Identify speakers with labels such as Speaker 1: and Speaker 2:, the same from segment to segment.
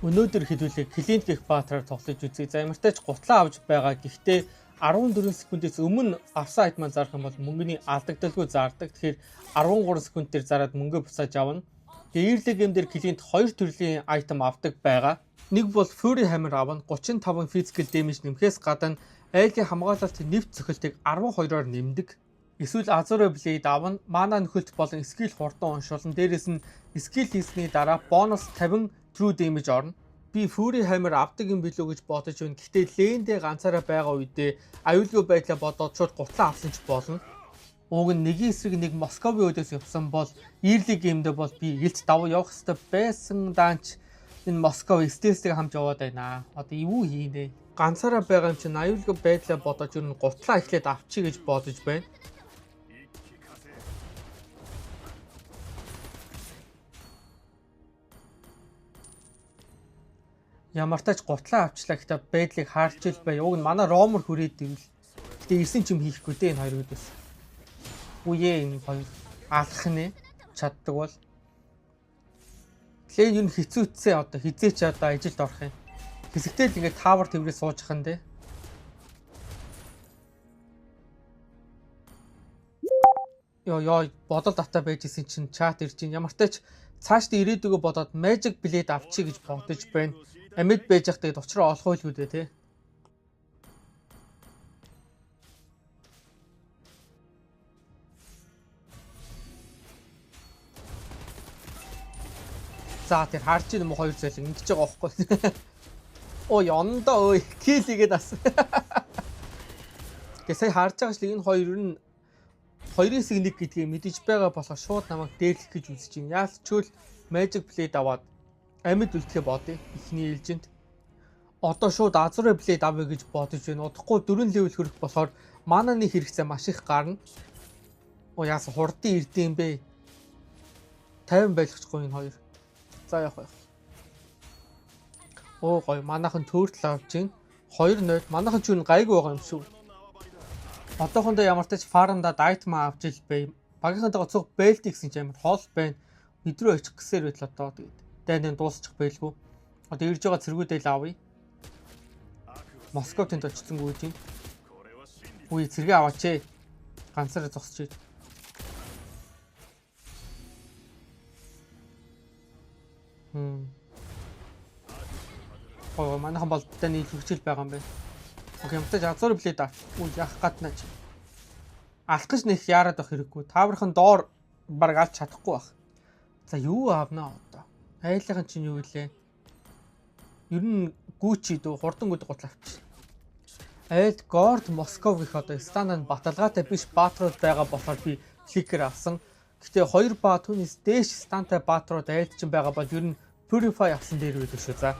Speaker 1: Өнөөдөр хэлүүлээ Клинт гэх баатраар тоглож үзье. За ямар ч тач гутлаа авч байгаа. Гэхдээ 14 секундээс өмнө авсан айтмаа зарах юм бол мөнгөний алдагдaltaгүй зардаг. Тэгэхээр 13 секунд дээр зараад мөнгө буцааж авна. Тэгээ Early game дээр Клинт 2 төрлийн айтем авдаг байгаа. Нэг бол Fury Hammer авна 35 physical damage нэмэхээс гадна айлын хамгаалалтын нэвт цохилтыг 12-оор нэмдэг. Эсвэл Azure Blade авна мана нөхөлт болон skill хурдан уншуулна. Дээрээс нь skill хийсний дараа бонус 50 true damage орно. Би Fury Hammer авдаг юм билүү гэж бодож байна. Гэхдээ лэндээ ганцаараа байгаа үедээ аюулгүй байдлаа бодоод шууд гутлаа авсан ч болно. Уг нь нэгийн эсрэг нэг Московын өдөөс явсан бол Early game-дээ бол би гэлт давуу явах хэрэгтэй байсан даанч энэ Москов стелсийг хамж яваад байна. Одоо юу хийнэ? Ганцаараа байгаа юм чинь аюулгүй байдлаа бодож юу н гутлаа эхлээд авчи гэж бодож байна. Ямар тач гутлаа авчлаа гэхдээ байдлыг харж ил бай. Уг нь манай ромор хүрээд ивэл. Гэтэ ирсэн ч юм хийхгүй дээ энэ хоёр үдээс. Үе энэ хоёр алах нэ чаддаг бол. Тэгэхээр юу хэцүүцээ одоо хизээч одоо ажилд орох юм. Хэсэгтэй л ингээд тавар тэврээ суучих юм дээ. Йоо бодол дата байж исэн чинь чат ирж чинь ямар тач цаашдаа ирээдүгөө бодоод Magic Blade авчи гэж бодож байна. Амьд байж хад тэгээд учраа олох байлгүй дээ тий. За тэр харж ийм хоёр зүйл ингэж байгаа байхгүй. Ой ондоо ой килигээд ас. Гэхдээ сая харж байгаа ш л энэ хоёр нь 2-1 гэдгийг мэдэж байгаа болохоор шууд намайг дээрлэх гэж үзэж байна. Яалчгүй Magic Blade аваад амьд үлдэхээ бодъё. Ихний ээлжинд. Одоо шууд Azure Blade авъя гэж бодож байна. Удахгүй 4 level хүрэх болохоор мананы хэрэгцээ маш их гарна. Оо яасан хурдын ирдэм бэ? 50 байлгачихгүй энэ хоёр. За яах вэ? Оо гоё манайхан төртл авч гин 2-0 манайхан ч үн гайгүй байгаа юм шүү. Одоохондоо ямар ч фармдаа дайтма авч ил бай. Багийнхантайгаа цуг бэлт гэсэн ч амар хоол байна. Бидрөө очих гэсээр байл одоо тэгээд дайнын дуусчих байлгүй. Одоо ирж байгаа цэргүүдээ л авъя. Москов тэнд очицсангүй юм. Үгүй цэргээ аваач ээ. Ганцаараа зогсож. Оо манайхан бол таны хөвчл байгаа юм байна. Окей, мтаж Azure Blade авч. Үгүй яах гаднаач. Алах гэж нэг яарад байх хэрэггүй. Тааврын доор баг алж чадахгүй байх. За юу аавнаа одоо? Айлынхан чинь юу вэ? Ер нь гүүчи дөө хурдан гүд гутал авчих. Айл Горд Москов гэх одоо стандарт баталгаатай биш баатрууд байгаа болохоор би фликер авсан. Гэхдээ 2 баа түүнээс дээш стантай баатрууд айлд чинь байгаа бол ер нь Purify авсан дээр байдаг шүү.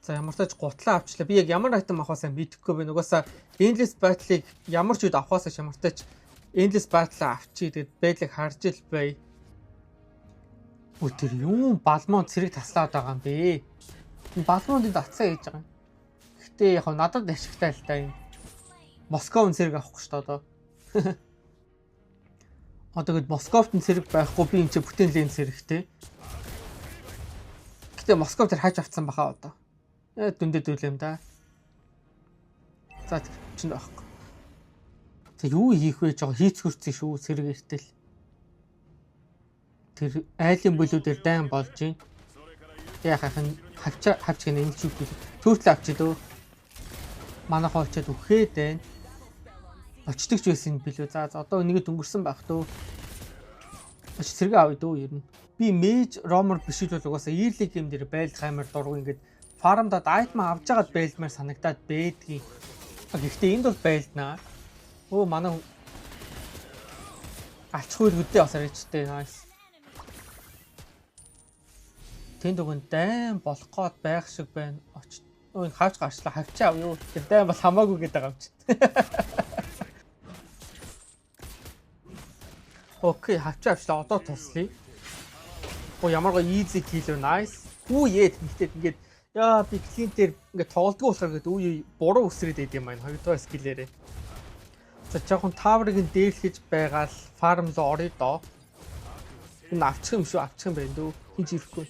Speaker 1: За ямар ч тач гутлаа авчлаа. Би яг ямар айтем авахаасаа мэдэхгүй байна. Угаасаа Endless Battle-ыг ямар ч үед авахаасаа ямар ч тач Endless Battle авчий тэгээд байдлыг харж ил бай. Өтөр юм балмон цэрэг таслаад байгаа юм бэ. Энэ балмонд атсаа хийж байгаа юм. Гэхдээ яг надад ашигтай л та юм. Московын цэрэг авахгүй шүү дээ одоо. Одоо гээд Московт цэрэг байхгүй би энэ ч бүтээн лен цэрэгтэй. Гэхдээ Москов тэр хаж авцсан баха одоо. Дүндээ дүүлэм да. За чинь байхгүй. За юу хийх вэ? Жоо хийцгэрсэн шүү цэрэг эртэл. Тэр айлын бүлүүдээр дайн болж байна. Яхах нь хавч гэнэ энэ ч үгүй. Төртл авчи дөө. Манай хоолчод үхээд байна. Очдөг ч байсан билүү. За одоо нэгэд өнгөрсөн байх дөө. Оч цэрэг авъя дөө ер нь. Би мэж ромор биш л бол угаасаа Early game дээр байлдах амар дургу ингээд фармдад айтма авж байгаад байлдмаар санагдаад бэдгийг. Гэхдээ энд бол байлднаа. Оо манай алчгүй үдээ бас арайчтэй. Nice. Тэнд үгэн дайн болох гээд байх шиг байна. Өө хавч гарчлаа хавчаа авъя. Тэр дайн бол хамаагүй гэдэг байгаа юм чи. Окей, хавчаа авчлаа. Одоо туслая. Оо ямар гоё easy kill nice. Үу яа тэгтээ ингээд яа би клинтээр ингээд тоглолтгүй болохоор ингээд үе буруу өсрээд байд юм байна. Хоёрдугаар скиллээрээ. За жоохон таврыг нь дээрлэж байгаа л фарм руу орё доо. Энэ авчих юм шүү, авчих юм байна дөө. Хинч ирэхгүй.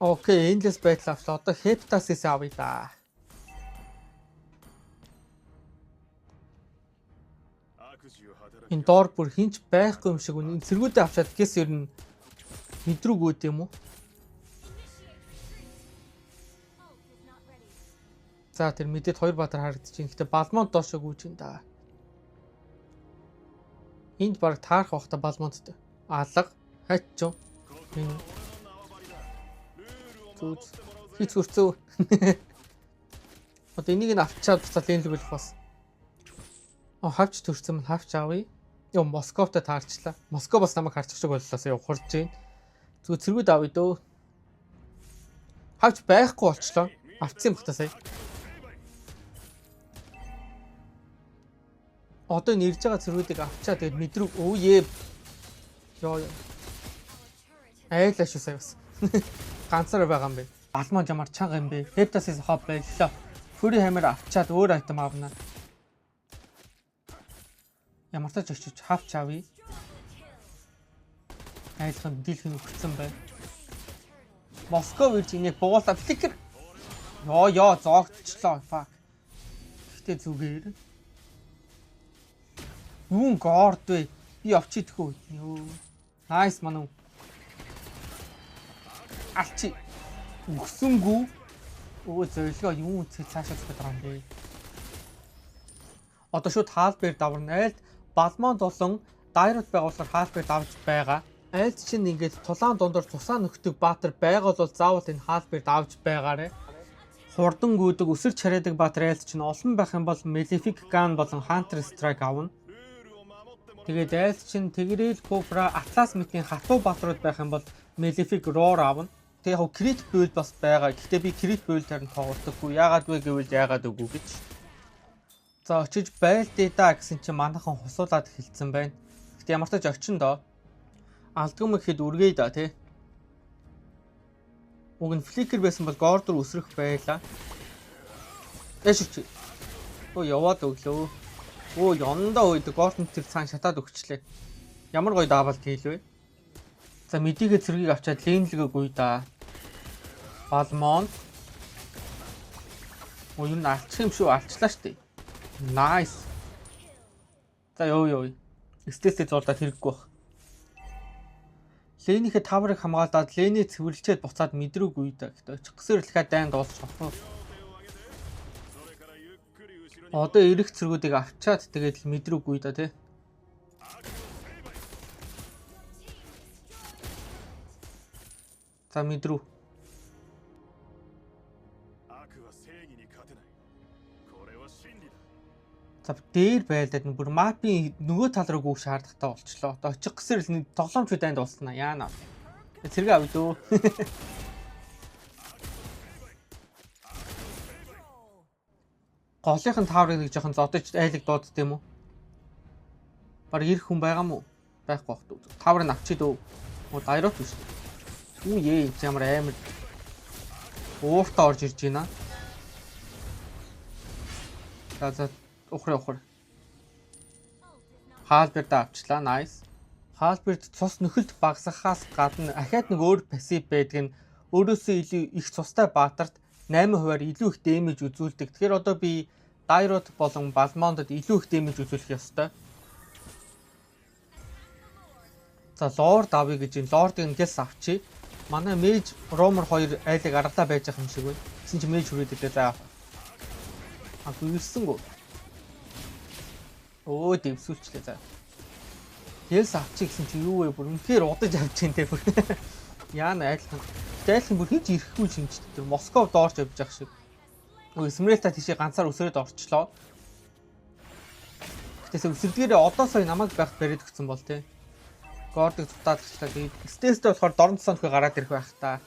Speaker 1: Окей, endless battle авчлаа. Одоо Hephaestus авъя да. Энэ доор бүр хинч байхгүй юм шиг үнэ. Цэргүүдээ авчаад гэс ер нь мэдрүүг үүд юм уу? За тэр мэдэд хоёр баатар харагдчихээн. Гэтэ балмонт доошоо гүйж ин да. Энд баг таарах бахта балмонттой. Алга, хайчуу. Энэ зүз хийц хүрцөө. Одоо энийг нь авчаад буцаад энэ л болох бас. Хавч төрсөн мөн хавч авъя. Йоо Московтой таарчлаа. Москов бас намайг харчих шиг боллоо сая ухарж байна. Зүгээр цэргүүд авъя дөө. Хавч байхгүй болчлоо. Авцсан юм бахта сая. Одоо нэрж байгаа цэргүүдийг авчаа тэгээд мэдрүү өөе. Йоо. Айлаа шүү сая бас. Ганцаар байгаа юм бэ. Алман жамаар чанга юм бэ. Hephaestus хоб байлаа. Фүри хамаар авчаад өөр айтем авна. Ямар ч очиж хавч авъя. Айлхан дийлхэн өгсөн бай. Москов ирж инег буулаа фликер. Йоо зоогдчихлоо. Fuck. Гэтэ зүгээр. Юун горд вэ? Би авчидгүй. Йоо. Найс мануу. Алчи. Өгсөнгүү. Өө зөөлгөө юун цэл цаашаа зүгт байгаа юм бэ? Одоо шууд хаалбэр даварна. Айлд балмон болон дайрот байгуулахаар хаалбэр давж байгаа. Айлд чинь ингээд тулаан дундор тусаа нөхдөг баатар байгаад бол заавал энэ хаалбэр давж байгаарэ. Хурдан гүйдэг өсөр чараадаг баатар айлд чинь олон байх юм бол Malefic Gun болон Hunter Strike авна. Тэгээд айлд чинь Tigreal Cobra Atlas мэтийн хатуу баатарууд байх юм бол Malefic Roar авна. Тэгээ яг crit build бас байгаа. Гэхдээ би crit build-аар нь тоглодоггүй. Яагаад вэ гэвэл яагаад үгүй гэж. За очиж байлдээ да гэсэн чинь манайхан хусуулаад хэлсэн байна. Гэтэ ямар ч тач очин доо. Алдгам ихэд үргээ да тий. Уг нь фликер байсан бол гордор өсрөх байлаа. Эшвч. Оо яваад өглөө. Оо ёндоо үйд гордон тэр цаан шатаад өгчлээ. Ямар гоё даавалт хийлвэ. За мэдигээ цэргийг авчаад лейнлэгээг үе да. Балмон. Оо юу алчих юм шүү алчлаа штэ. Nice. За ёо. Стестэй зурдаад хэрэггүй бах. Лэнийхээ таврыг хамгаалаад Лений цэвэрлжээд буцаад мэдрүүг үйдэ. Гэтэ очих гэсээр л хаа дайн дуусчихлоо. Одоо эрэх цэргүүдийг авчаад тэгээд мэдрүүг үйдэ тий. За мэдрүү. За дээр байлаад бүр мапын нөгөө тал руу гүйх шаардлагатай болчлоо. Одоо очих гэсээр л тоглоомч дайнд дуусна. Яана. Цэрэг авъя дөө. Голынхын таврыг нэг жоохон зодож айлыг дуудд юм уу? Бараг ирэх хүн байгаа мó? Байхгүй бах дөө. Таврыг авчи дөө. Оо дайрот биш. Үе ямар амар ууртаа орж ирж байна. За ухраа. Хаалберт авчлаа. Nice. Хаалберт цус нөхөлд багасгахаас гадна ахаад нэг өөр пассив байдаг нь өөрөөсөө илүү их цустай баатарт 8%-аар илүү их дэмэж үзүүлдэг. Тэгэхээр одоо би Дайрот болон Балмондод илүү их дэмэж үзүүлэх ёстой. За лорд авъя гэж энэ лордыг ингээл авчи. Манай мэж Ромер 2 айлыг аргалаа байж байгаа юм шиг байна. Гэсэн чи мэж хүрээд идэ заа. Гүйсэнгүү. Оо дэвсүүлчлээ за. Хэлс авчи гэсэн чи юу вэ? Бүр үнэхээр удаж авч ин тэ бүр. Яана айлхан. Дайлхан бүр хийж ирэхгүй шимчтэй. Тэр Москов доорч явж байгаа шиг. Өө Смрэлта тийшээ ганцаар өсрөөд орчлоо. Гэтээс өсөрдгээрээ одоо сая намайг байх бариад өгсөн бол тэ. Гордыг цутаад гачлаа. Тэгээд стестэй болохоор дорн цонхоо гараад ирэх байх та.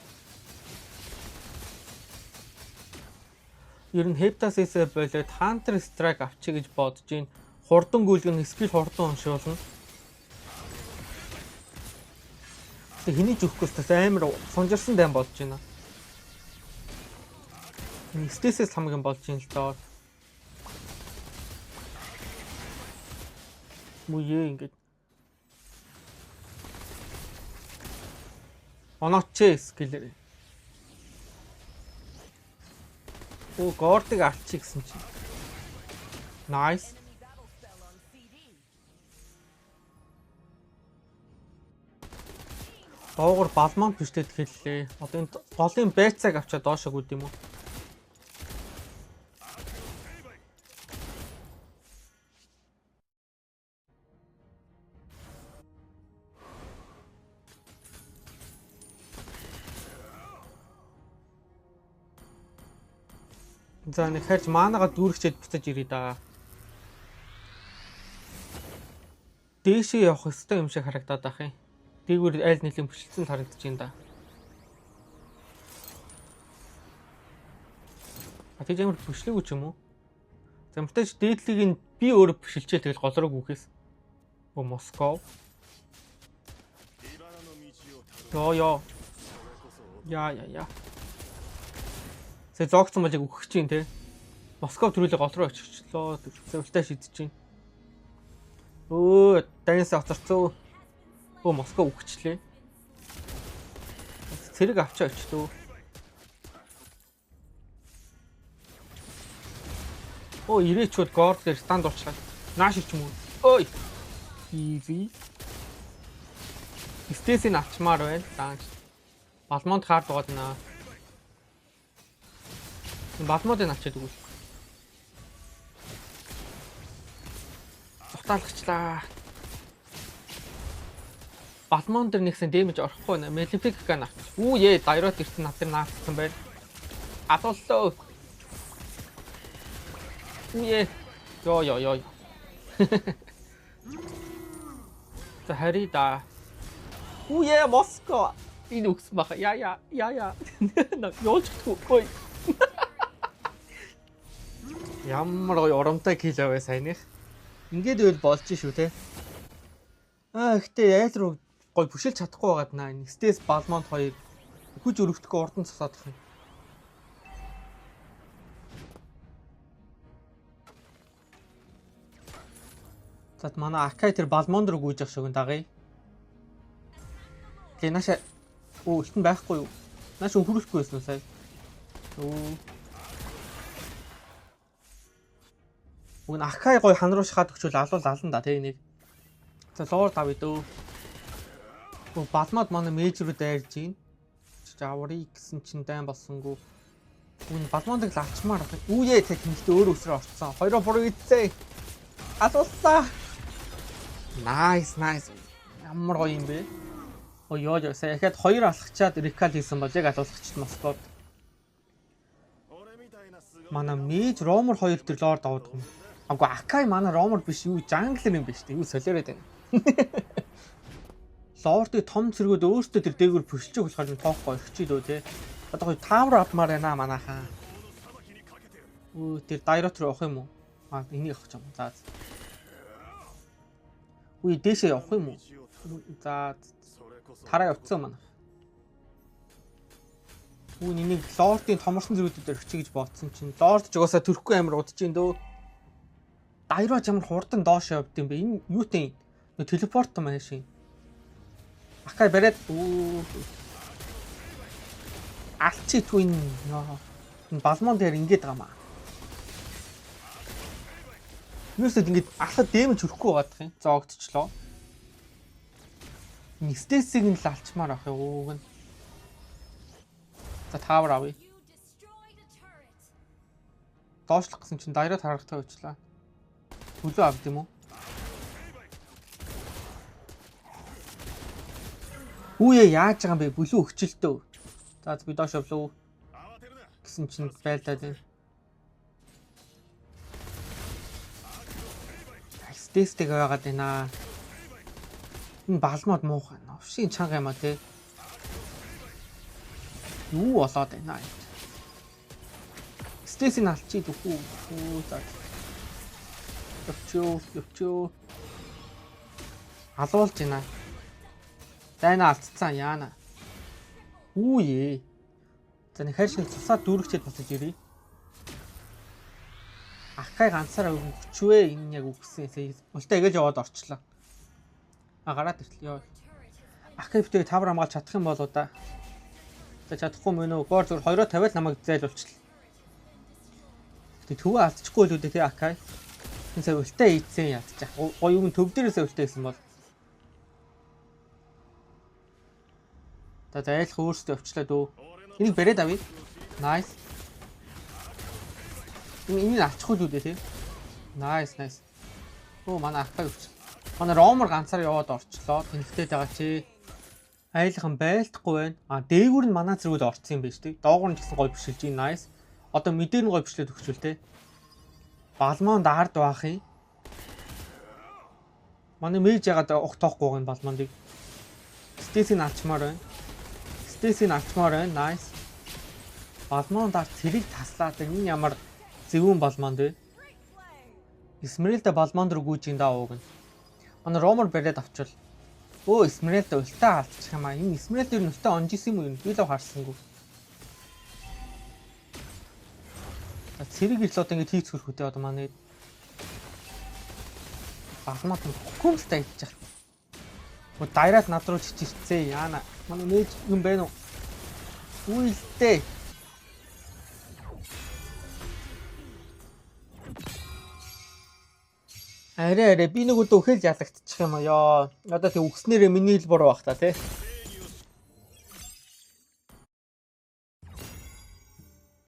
Speaker 1: Ер нь Hephaestus болоод Hunter Strike авчи гэж бодож байна. Хурдан гүйлгэн скил хурдан уншуулна. Тэг хэний зүхгөөс амар сунжирсан дайм болж байна. Стесээс хамгийн болж юм л доо. Мууе ингээд. Онооч скиллэр. Оо гордыг арчих гэсэн чинь. Nice. Доогор балмон биштэй хэллээ. Одоо энэ голын байцааг авчаад доошоо гүд юм уу? За нэг хайрч маанага дүүргчээд буцаж ирээ да. Дээшээ явах ёстой юм шиг харагдаад ах юм. Дээгүүр айл нэлийн бүшилцэн харагдаж байна да. Атиж ямар бүшлээгүй ч юм уу? Замтаж дээдлийг нь би өөрөө бүшилчээ тэгэл голрог үхээс. Оо Москов. Ёо. Я. Сэ зогцсон балиг өгөх чинь те. Москов төрүүлээ голроо очихлоо. Зөвлөлтөө шидэж чинь. Өө, данс авцарцөө. Оо Москов өгчлээ. Цэрэг авчаа очтөө. Оо ирээчүүд горд дээр станд урчлаа. Нааш ирч юм уу? Ой. Easy. Стесийн авчмаар байна. Дааж. Балмонт хаард гооднаа. Балмонтыг авчаад өгвөл. Зогтаалагчлаа. Балмон дээр нэгсэн дэмэж орохгүй нэ. Мелифик гэн авч. Үүе, дайрот ирсэн над дээр наацсан байл. Атууллоо. Үүе. Ёо. За харида. Үүе, Москва. Энэ үгс баха. Я. На ёолчихгүй. Ой. Ямар гоё урамтай кил аваа сайных. Ингээд үйл болж шүү те. Гэхдээ айл руу гой бүшилж чадахгүй байгаад наа. Стес балмонт 2 хүч өрөвдөхгүй урдан цасаад их юм. Зат манай Акай тэр балмонд руу гүйж явах шиг дагъя. Тэгээ нааша өлтөн байхгүй юу? Нааша хөрөхгүй байсан сая. Уг Акай гой хан руу шахаад өгчүүл алан да тэг нэг. За лоор давъя дөө. Балмад манай мейж рүү дайрж гин. Жаврыг гэсэн чинь дайн болсонгүй. Үн балмондаг л авчмаар байна. Үүе тэг хинтээ өөр өсрөө орцсон. Хоёроо буруу идсэн. Асуулсаа. Nice. Ямар гоё юм бэ? Ой ёо сая ихэд 2 алхачаад рекал хийсэн бол яг алуулахчд Москвад. Манай мейж ромер 2 төр лоор давдаг юм. Агуу Акай манай ромер биш юу жанглер юм биш үү солиороод байна. Лордыг том цэргүүд өөртөө тэр дээгүүр пөшөлж болохоор нь тоохгүй орчих дөө те. Одоо хой тавр авмаар байна манайхаа. Өө тэр дайрот руу явах юм уу? Энийг авах юм. За. Үе дэшээ явах юм уу? За. Тараа явцсан манай. Үн энийг лордын томорсон зэрэгүүдээр өччих гэж бодсон чинь лорд ч угаасаа төрөхгүй амир удаж ин дөө. Дайрот ямар хурдан доош явд юм бэ? Энэ юутэй? Телепорт маань шин. Акай бариад алчи twin энэ балмон дээр ингэж байгаа маа. Юусэд ингэж алхад дэмэж хүрэхгүй байгаадах юм. Зоогдчихлоо. Стесийг нь л алчмаар авах юм. За тавар авъя. Доошлох гэсэн чинь дайраа тарахтай болчлаа. Төлөө авд юм уу? Үүе яаж байгаа юм бэ? Бүлүү өгчлөлтөө. За би доош явлаа гэсэн чинь байлдаад байна. Стестэй байгаад байна. Энэ балмууд муухай. Овшийн чанга юм а те. Юу болоод байна. Стесийн алчи дөхүү. За. Өвчөө. Алуулж байна. Дайна алдцсан яана. Үүе. За нэг хайр шиг цусаад дүүргчээд босож ирээ. Акай ганцаараа өгчвээ энэ яг үгсэн. Үлтээ эгэж яваад орчлоо. Гараад ирлээ. Акай битээ тавар хамгаалж чадах юм болоо да. Чадахгүй мөн үү? Гоор зүр 250 намайг зайлуулчихлаа. Тэг төвөө алдчихгүй л үү те Акай. Энэ сая үлтээ ийцэн ядчих. Гоё юм төв дээрээс үлтээ гэсэн бол. За зайлах өөрсдөө өвчлээ дөө. Энийг бариад авъя. Nice. Энийг авчихгүй л үү те. Nice. Оо манай Акай өвч. Манай Ромор ганцаар яваад орчлоо. Тэнхтэй байгаа чи. Айлхан байлдахгүй байна. Дээгүүр нь манай зэрэгүүд орцсон юм байна шүү дээ. Доогуур нь гэсэн гой бишилж ийн nice. Одоо мэдээр нь гой бишлээд өгчүүл те. Балмон даард байх юм. Манай мэж ягаад ух тоохгүй байгаа балмондыг. Стесийг авчмаар байна. Nice. Балмон даар цэрэг таслаад энэ ямар зөвүүн балмонд вэ? Эсмерэлда балмонд руу гүйж ин даа ууг нь. Манай Ромор бариад авчвал. Өө Эсмерэлда ультаа алдчих юм аа. Энэ Эсмерэлда юу нүстэ онжсэн юм уу? Би л харсангүй. Цэрэг ирлээд ингэж хийц хөрөх үтэй одоо манай балмаад хөхөмстэй идчих. Мө дайраад над руу чичирцээ. Яана. Манай нээж юм байна уу? Үйлдээ. Арай би нэг өдөө өхөл ялагдчих юм аа. Яа. Одоо тэг үгснээрээ миний хэл буруу бах та тий.